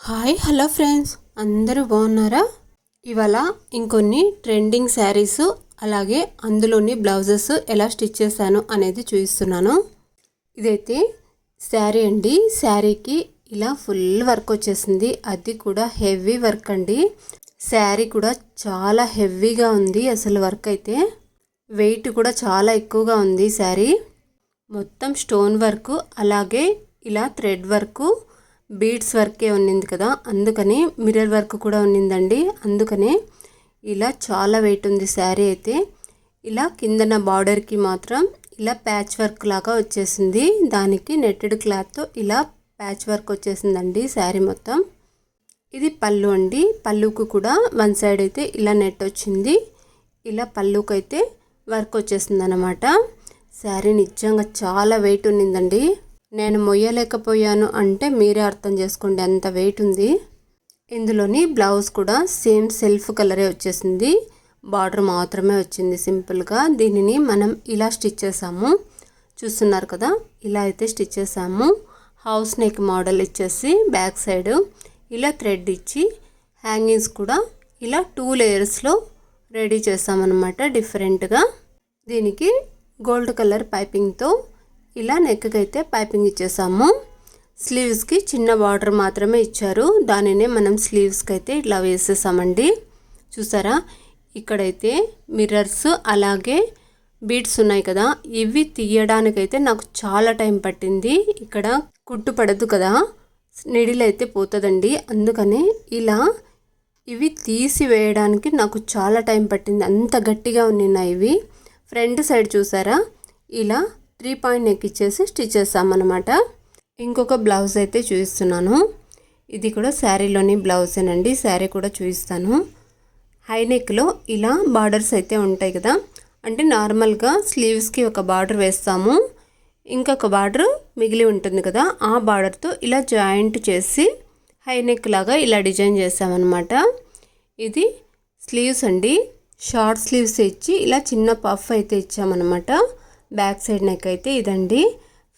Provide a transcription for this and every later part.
Hi hello friends, అందరూ బాగున్నారా? ఇవాళ ఇంకొన్ని ట్రెండింగ్ శారీస్ అలాగే అందులోని బ్లౌజెస్ ఎలా స్టిచ్ చేశాను అనేది చూపిస్తున్నాను. ఇదైతే శారీ అండి. శారీకి ఇలా ఫుల్ వర్క్ వచ్చేసింది, అది కూడా హెవీ వర్క్ అండి. శారీ కూడా చాలా హెవీగా ఉంది. అసలు వర్క్ అయితే వెయిట్ కూడా చాలా ఎక్కువగా ఉంది. శారీ మొత్తం స్టోన్ వర్క్ అలాగే ఇలా థ్రెడ్ వర్క్ బీడ్స్ వర్కే ఉన్నింది కదా, అందుకని మిర్రర్ వర్క్ కూడా ఉన్నిందండి. అందుకనే ఇలా చాలా వెయిట్ ఉంది శారీ అయితే. ఇలా కిందన బార్డర్కి మాత్రం ఇలా ప్యాచ్ వర్క్ లాగా వచ్చేసింది. దానికి నెట్టెడ్ క్లాత్తో ఇలా ప్యాచ్ వర్క్ వచ్చేసిందండి శారీ మొత్తం. ఇది పళ్ళు అండి. పళ్ళుకు కూడా వన్ సైడ్ అయితే ఇలా నెట్ వచ్చింది. ఇలా పళ్ళుకు అయితే వర్క్ వచ్చేసింది అన్నమాట. శారీ నిజంగా చాలా వెయిట్ ఉన్నిందండి. నేను మొయ్యలేకపోయాను అంటే మీరే అర్థం చేసుకోండి, అంత వెయిట్ ఉంది. ఇందులోని బ్లౌజ్ కూడా సేమ్ సెల్ఫ్ కలరే వచ్చేసింది. బార్డర్ మాత్రమే వచ్చింది సింపుల్గా. దీనిని మనం ఇలా స్టిచ్ చేసాము, చూస్తున్నారు కదా. ఇలా అయితే స్టిచ్ చేసాము. హౌస్ నెక్ మోడల్ ఇచ్చేసి బ్యాక్ సైడ్ ఇలా థ్రెడ్ ఇచ్చి హ్యాంగింగ్స్ కూడా ఇలా 2 లేయర్స్లో రెడీ చేసామన్నమాట డిఫరెంట్గా. దీనికి గోల్డ్ కలర్ పైపింగ్తో ఇలా నెక్కి అయితే పైపింగ్ ఇచ్చేసాము. స్లీవ్స్కి చిన్న బార్డర్ మాత్రమే ఇచ్చారు, దానినే మనం స్లీవ్స్కి అయితే ఇట్లా వేసేసామండి. చూసారా, ఇక్కడైతే మిర్రర్స్ అలాగే బీడ్స్ ఉన్నాయి కదా, ఇవి తీయడానికైతే నాకు చాలా టైం పట్టింది. ఇక్కడ కుట్టు పడదు కదా, నిడిల్ అయితే పోతుందండి. అందుకనే ఇలా ఇవి తీసి వేయడానికి నాకు చాలా టైం పట్టింది, అంత గట్టిగా ఉన్నాయి ఇవి. ఫ్రంట్ సైడ్ చూసారా, ఇలా 3 పాయింట్ నెక్ ఇచ్చేసి స్టిచ్ చేస్తామన్నమాట. ఇంకొక బ్లౌజ్ అయితే చూపిస్తున్నాను. ఇది కూడా శారీలోని బ్లౌజేనండి. శారీ కూడా చూపిస్తాను. హై నెక్లో ఇలా బార్డర్స్ అయితే ఉంటాయి కదా, అంటే నార్మల్గా స్లీవ్స్కి ఒక బార్డర్ వేస్తాము, ఇంకొక బార్డర్ మిగిలి ఉంటుంది కదా, ఆ బార్డర్తో ఇలా జాయింట్ చేసి హై నెక్ లాగా ఇలా డిజైన్ చేసామన్నమాట. ఇది స్లీవ్స్ అండి. షార్ట్ స్లీవ్స్ ఇచ్చి ఇలా చిన్న పఫ్ అయితే ఇచ్చామన్నమాట. బ్యాక్ సైడ్ నెక్ అయితే ఇదండి.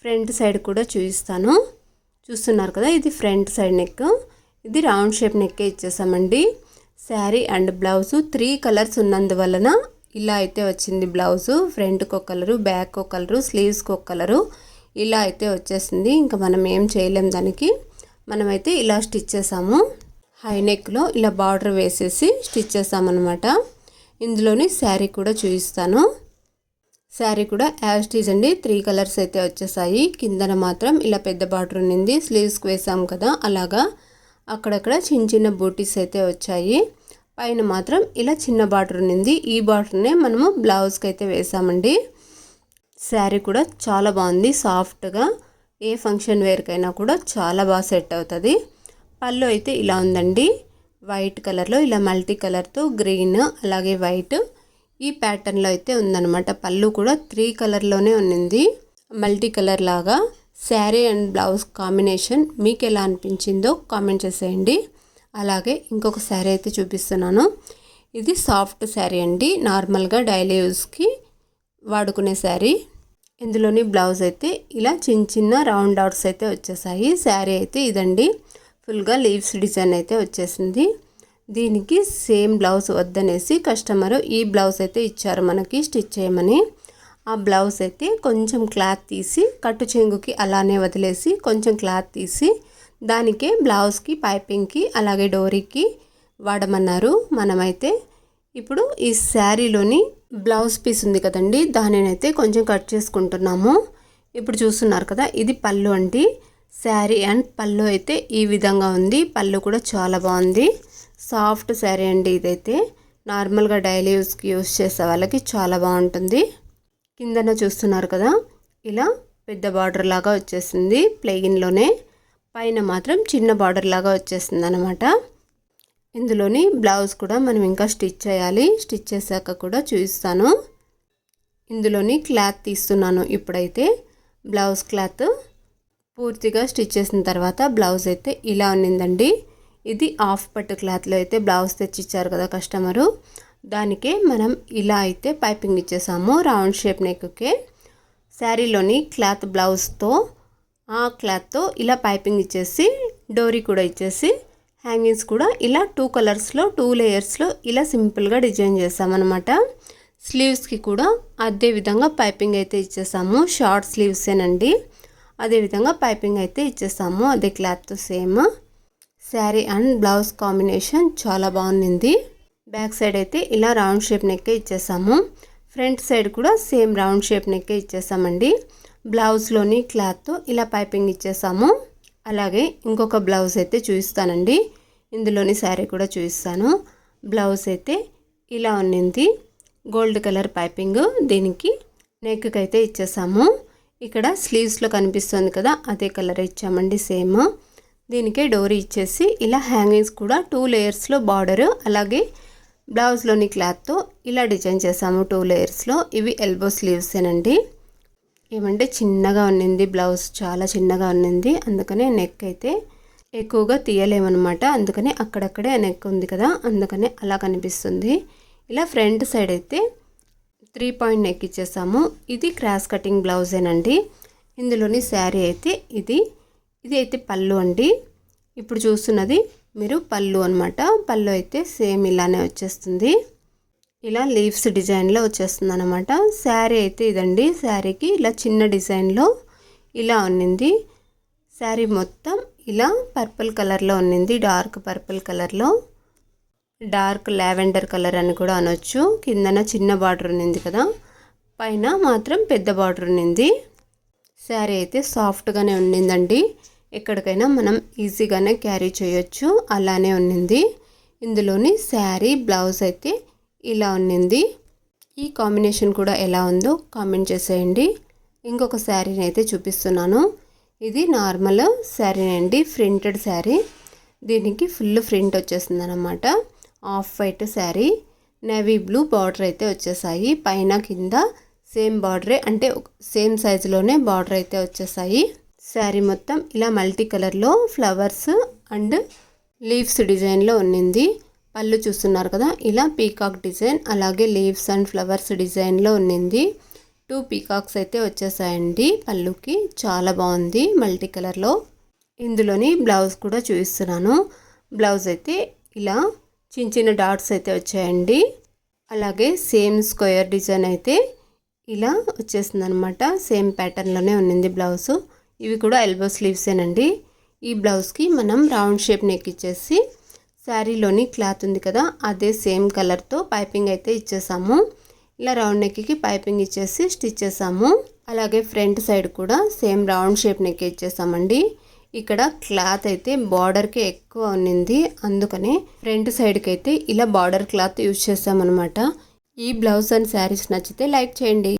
ఫ్రంట్ సైడ్ కూడా చూపిస్తాను, చూస్తున్నారు కదా. ఇది ఫ్రంట్ సైడ్ నెక్. ఇది రౌండ్ షేప్ నెక్కే ఇచ్చేసామండి. శారీ అండ్ బ్లౌజు 3 కలర్స్ ఉన్నందువలన ఇలా అయితే వచ్చింది బ్లౌజు. ఫ్రంట్కి ఒక కలరు, బ్యాక్ ఒక కలరు, స్లీవ్స్కి ఒక కలరు, ఇలా అయితే వచ్చేసింది. ఇంకా మనం ఏం చేయలేం దానికి. మనమైతే ఇలా స్టిచ్ చేసాము. హై నెక్లో ఇలా బార్డర్ వేసేసి స్టిచ్ చేసామన్నమాట. ఇందులోని శారీ కూడా చూపిస్తాను. శారీ కూడా యాజ్ ఇట్ ఈజ్ అండి. 3 కలర్స్ అయితే వచ్చేసాయి. కిందన మాత్రం ఇలా పెద్ద బార్డర్ ఉన్నింది, స్లీవ్స్కి వేసాం కదా అలాగా. అక్కడక్కడ చిన్న చిన్న బూటీస్ అయితే వచ్చాయి. పైన మాత్రం ఇలా చిన్న బార్డర్ ఉన్నింది. ఈ బార్డర్నే మనము బ్లౌజ్కి అయితే వేసామండి. శారీ కూడా చాలా బాగుంది, సాఫ్ట్గా. ఏ ఫంక్షన్ వేర్కైనా కూడా చాలా బాగా సెట్ అవుతుంది. పళ్ళు అయితే ఇలా ఉందండి, వైట్ కలర్లో ఇలా మల్టీ కలర్తో గ్రీన్ అలాగే వైట్ ఈ ప్యాటర్న్లో అయితే ఉందన్నమాట. పళ్ళు కూడా 3 కలర్లోనే ఉన్నింది, మల్టీ కలర్ లాగా. శారీ అండ్ బ్లౌజ్ కాంబినేషన్ మీకు ఎలా అనిపించిందో కామెంట్ చేసేయండి. అలాగే ఇంకొక శారీ అయితే చూపిస్తున్నాను. ఇది సాఫ్ట్ శారీ అండి, నార్మల్గా డైలీ యూస్కి వాడుకునే శారీ. ఇందులోని బ్లౌజ్ అయితే ఇలా చిన్న చిన్న రౌండ్ డాట్స్ అయితే వచ్చేసాయి. శారీ అయితే ఇదండి, ఫుల్గా లీవ్స్ డిజైన్ అయితే వచ్చేసింది. దీనికి సేమ్ బ్లౌజ్ వద్దనేసి కస్టమరు ఈ బ్లౌజ్ అయితే ఇచ్చారు మనకి స్టిచ్ చేయమని. ఆ బ్లౌజ్ అయితే కొంచెం క్లాత్ తీసి కట్టు చెంగుకి అలానే వదిలేసి కొంచెం క్లాత్ తీసి దానికే బ్లౌజ్కి పైపింగ్కి అలాగే డోరీకి వాడమన్నారు. మనమైతే ఇప్పుడు ఈ శారీలోని బ్లౌజ్ పీస్ ఉంది కదండి, దానినైతే కొంచెం కట్ చేసుకుంటున్నాము. ఇప్పుడు చూస్తున్నారు కదా, ఇది పళ్ళు అండి. శారీ అండ్ పళ్ళు అయితే ఈ విధంగా ఉంది. పళ్ళు కూడా చాలా బాగుంది, సాఫ్ట్ శారీ అండి. ఇదైతే నార్మల్గా డైలీ యూస్కి యూస్ చేసే వాళ్ళకి చాలా బాగుంటుంది. కిందన చూస్తున్నారు కదా, ఇలా పెద్ద బార్డర్ లాగా వచ్చేసింది ప్లెయిన్లోనే. పైన మాత్రం చిన్న బార్డర్ లాగా వచ్చేసింది అనమాట. ఇందులోని బ్లౌజ్ కూడా మనం ఇంకా స్టిచ్ చేయాలి, స్టిచ్ చేశాక కూడా చూపిస్తాను. ఇందులోని క్లాత్ తీస్తున్నాను ఇప్పుడైతే. బ్లౌజ్ క్లాత్ పూర్తిగా స్టిచ్ చేసిన తర్వాత బ్లౌజ్ అయితే ఇలా ఉన్నిందండి. ఇది హాఫ్ పట్టు క్లాత్లో అయితే బ్లౌజ్ తెచ్చిచ్చారు కదా కస్టమరు, దానికే మనం ఇలా అయితే పైపింగ్ ఇచ్చేసాము రౌండ్ షేప్ నెక్కే. శారీలోని క్లాత్ బ్లౌజ్తో ఆ క్లాత్తో ఇలా పైపింగ్ ఇచ్చేసి డోరీ కూడా ఇచ్చేసి హ్యాంగింగ్స్ కూడా ఇలా 2 కలర్స్లో 2 లేయర్స్లో ఇలా సింపుల్గా డిజైన్ చేసామన్నమాట. స్లీవ్స్కి కూడా అదే విధంగా పైపింగ్ అయితే ఇచ్చేసాము. షార్ట్ స్లీవ్సేనండి. అదేవిధంగా పైపింగ్ అయితే ఇచ్చేసాము. అదే క్లాత్తో same. Sari and blouse combination చాలా బాగుంది. బ్యాక్ సైడ్ అయితే ఇలా రౌండ్ షేప్ నెక్కే ఇచ్చేసాము. ఫ్రంట్ సైడ్ కూడా సేమ్ రౌండ్ షేప్ నెక్కే ఇచ్చేసామండి. బ్లౌజ్లోని క్లాత్తో ఇలా పైపింగ్ ఇచ్చేసాము. అలాగే ఇంకొక బ్లౌజ్ అయితే చూపిస్తానండి. ఇందులోని శారీ కూడా చూపిస్తాను. బ్లౌజ్ అయితే ఇలా ఉన్నింది. గోల్డ్ కలర్ పైపింగ్ దీనికి నెక్కి అయితే ఇచ్చేసాము. ఇక్కడ స్లీవ్స్లో కనిపిస్తుంది కదా, అదే కలర్ ఇచ్చామండి సేమ్. దీనికే డోరీ ఇచ్చేసి ఇలా హ్యాంగింగ్స్ కూడా 2 లేయర్స్లో బార్డర్, అలాగే బ్లౌజ్లోని క్లాత్తో ఇలా డిజైన్ చేసాము 2 లేయర్స్లో. ఇవి ఎల్బో స్లీవ్సేనండి. ఏమంటే చిన్నగా ఉన్నింది బ్లౌజ్, చాలా చిన్నగా ఉన్నింది. అందుకనే నెక్ అయితే ఎక్కువగా తీయలేమన్నమాట. అందుకనే అక్కడక్కడే నెక్ ఉంది కదా, అందుకనే అలా కనిపిస్తుంది. ఇలా ఫ్రంట్ సైడ్ అయితే 3 పాయింట్ నెక్ ఇచ్చేసాము. ఇది క్రాస్ కటింగ్ బ్లౌజేనండి. ఇందులోని శారీ అయితే ఇది అయితే పళ్ళు అండి. ఇప్పుడు చూస్తున్నది మీరు పళ్ళు అనమాట. పళ్ళు అయితే సేమ్ ఇలానే వచ్చేస్తుంది. ఇలా లీవ్స్ డిజైన్లో వచ్చేస్తుంది అనమాట. శారీ అయితే ఇదండి. శారీకి ఇలా చిన్న డిజైన్లో ఇలా ఉన్నింది. శారీ మొత్తం ఇలా పర్పుల్ కలర్లో ఉన్నింది. డార్క్ పర్పుల్ కలర్లో, డార్క్ లావెండర్ కలర్ అని కూడా అనొచ్చు. కిందన చిన్న బార్డర్ ఉన్నింది కదా, పైన మాత్రం పెద్ద బార్డర్ ఉన్నింది. శారీ అయితే సాఫ్ట్గానే ఉన్నిందండి. ఎక్కడికైనా మనం ఈజీగానే క్యారీ చేయొచ్చు, అలానే ఉన్నింది. ఇందులోని శారీ బ్లౌజ్ అయితే ఇలా ఉన్నింది. ఈ కాంబినేషన్ కూడా ఎలా ఉందో కామెంట్ చేసేయండి. ఇంకొక శారీని అయితే చూపిస్తున్నాను. ఇది నార్మల్ శారీనండి, ప్రింటెడ్ శారీ. దీనికి ఫుల్ ప్రింట్ వచ్చేస్తుంది అనమాట. Off white sari, navy blue border అయితే వచ్చేసాయి. పైన కింద సేమ్ బార్డరే, అంటే సేమ్ సైజులోనే బార్డర్ అయితే వచ్చేసాయి. శారీ మొత్తం ఇలా మల్టీ కలర్లో ఫ్లవర్స్ అండ్ లీవ్స్ డిజైన్లో ఉన్నింది. పళ్ళు చూస్తున్నారు కదా, ఇలా పీకాక్ డిజైన్, అలాగే లీవ్స్ అండ్ ఫ్లవర్స్ డిజైన్లో ఉన్నింది. 2 పీకాక్స్ అయితే వచ్చేసాయండి పళ్ళుకి. చాలా బాగుంది మల్టీ కలర్లో. ఇందులోని బ్లౌజ్ కూడా చూపిస్తున్నాను. బ్లౌజ్ అయితే ఇలా చిన్న చిన్న డాట్స్ అయితే వచ్చాయండి. అలాగే సేమ్ స్క్వేర్ డిజైన్ అయితే ఇలా వచ్చేస్తుంది అనమాట. సేమ్ ప్యాటర్న్లోనే ఉన్నింది బ్లౌజ్. ఇవి కూడా ఎల్బో స్లీవ్సేనండి. ఈ బ్లౌజ్కి మనం రౌండ్ షేప్ నెక్ ఇచ్చేసి శారీలోని క్లాత్ ఉంది కదా, అదే సేమ్ కలర్తో పైపింగ్ అయితే ఇచ్చేసాము. ఇలా రౌండ్ నెక్కి పైపింగ్ ఇచ్చేసి స్టిచ్ చేసాము. అలాగే ఫ్రంట్ సైడ్ కూడా సేమ్ రౌండ్ షేప్ నెక్ ఇచ్చేసామండి. ఇక్కడ క్లాత్ అయితే బార్డర్కి ఎక్కువ ఉన్నింది, అందుకనే ఫ్రంట్ సైడ్కి అయితే ఇలా బార్డర్ క్లాత్ యూజ్ చేసామన్నమాట. ఈ బ్లౌజ్ అండ్ శారీస్ నచ్చితే లైక్ చేయండి.